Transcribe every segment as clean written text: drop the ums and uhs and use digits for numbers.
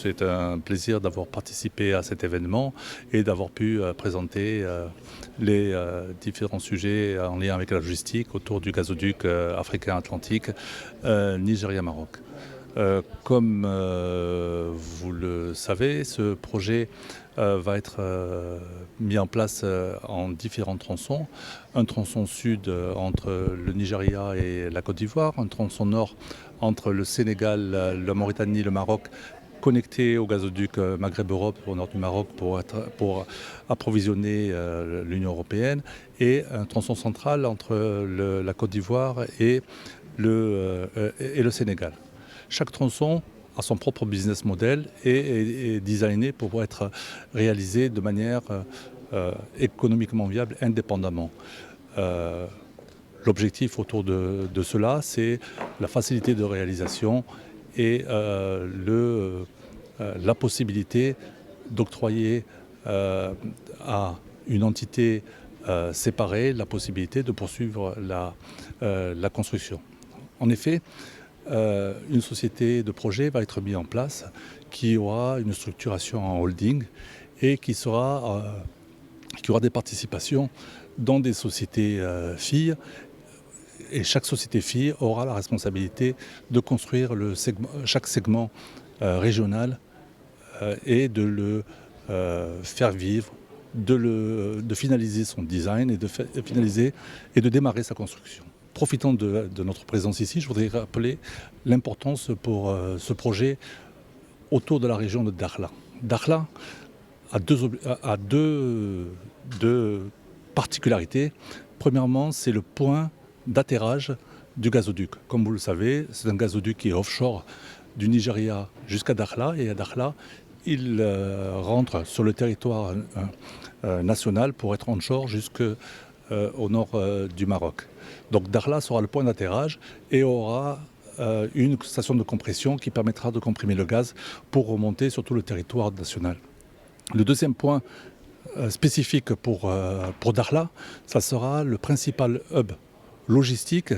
c'est un plaisir d'avoir participé à cet événement et d'avoir pu présenter les différents sujets en lien avec la logistique autour du gazoduc africain Atlantique Nigeria-Maroc. Comme vous le savez, ce projet va être mis en place en différents tronçons. Un tronçon sud entre le Nigeria et la Côte d'Ivoire, un tronçon nord entre le Sénégal, la Mauritanie, le Maroc, connecté au gazoduc Maghreb-Europe au nord du Maroc pour approvisionner l'Union européenne, et un tronçon central entre la Côte d'Ivoire et le Sénégal. Chaque tronçon a son propre business model et est designé pour être réalisé de manière économiquement viable indépendamment. L'objectif autour de cela, c'est la facilité de réalisation et la possibilité d'octroyer à une entité séparée la possibilité de poursuivre la construction. En effet, une société de projet va être mise en place qui aura une structuration en holding et qui aura des participations dans des sociétés filles. Et chaque société fille aura la responsabilité de construire chaque segment régional et de le faire vivre, de finaliser son design et de démarrer sa construction. Profitant de notre présence ici, je voudrais rappeler l'importance pour ce projet autour de la région de Dakhla. Dakhla a deux particularités. Premièrement, c'est le point d'atterrage du gazoduc. Comme vous le savez, c'est un gazoduc qui est offshore du Nigeria jusqu'à Dakhla, et à Dakhla, il rentre sur le territoire national pour être onshore jusqu'au nord du Maroc. Donc Dakhla sera le point d'atterrage et aura une station de compression qui permettra de comprimer le gaz pour remonter sur tout le territoire national. Le deuxième point spécifique pour Dakhla, ça sera le principal hub logistique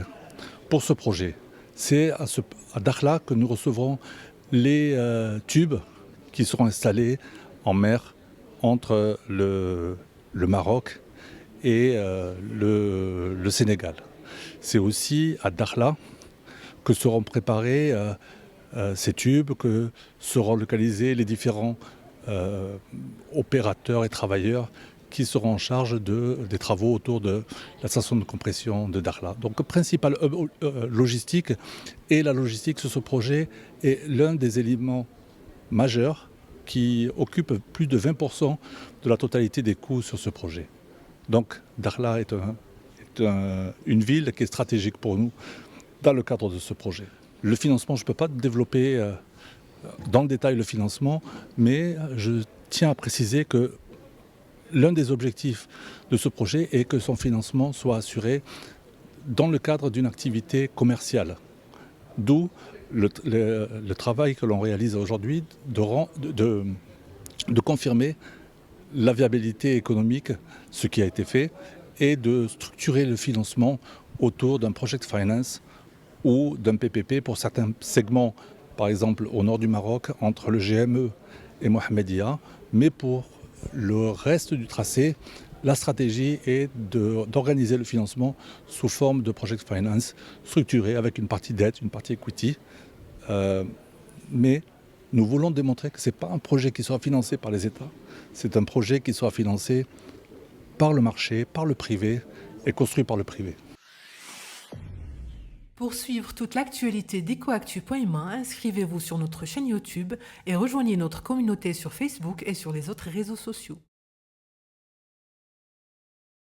pour ce projet. C'est à Dakhla que nous recevrons les tubes qui seront installés en mer entre le Maroc et le Sénégal. C'est aussi à Dakhla que seront préparés ces tubes, que seront localisés les différents opérateurs et travailleurs qui seront en charge des travaux autour de la station de compression de Dakhla. Donc le principal hub logistique, et la logistique sur ce projet est l'un des éléments majeurs qui occupe plus de 20% de la totalité des coûts sur ce projet. Donc Dakhla est une ville qui est stratégique pour nous dans le cadre de ce projet. Le financement, je ne peux pas développer dans le détail le financement, mais je tiens à préciser que l'un des objectifs de ce projet est que son financement soit assuré dans le cadre d'une activité commerciale. D'où le travail que l'on réalise aujourd'hui de confirmer la viabilité économique, ce qui a été fait, et de structurer le financement autour d'un project finance ou d'un PPP pour certains segments, par exemple au nord du Maroc, entre le GME et Mohamedia, mais pour le reste du tracé, la stratégie est d'organiser le financement sous forme de project finance structuré avec une partie dette, une partie equity. Mais nous voulons démontrer que ce n'est pas un projet qui sera financé par les États, c'est un projet qui sera financé par le marché, par le privé et construit par le privé. Pour suivre toute l'actualité d'EcoActu.ma, inscrivez-vous sur notre chaîne YouTube et rejoignez notre communauté sur Facebook et sur les autres réseaux sociaux.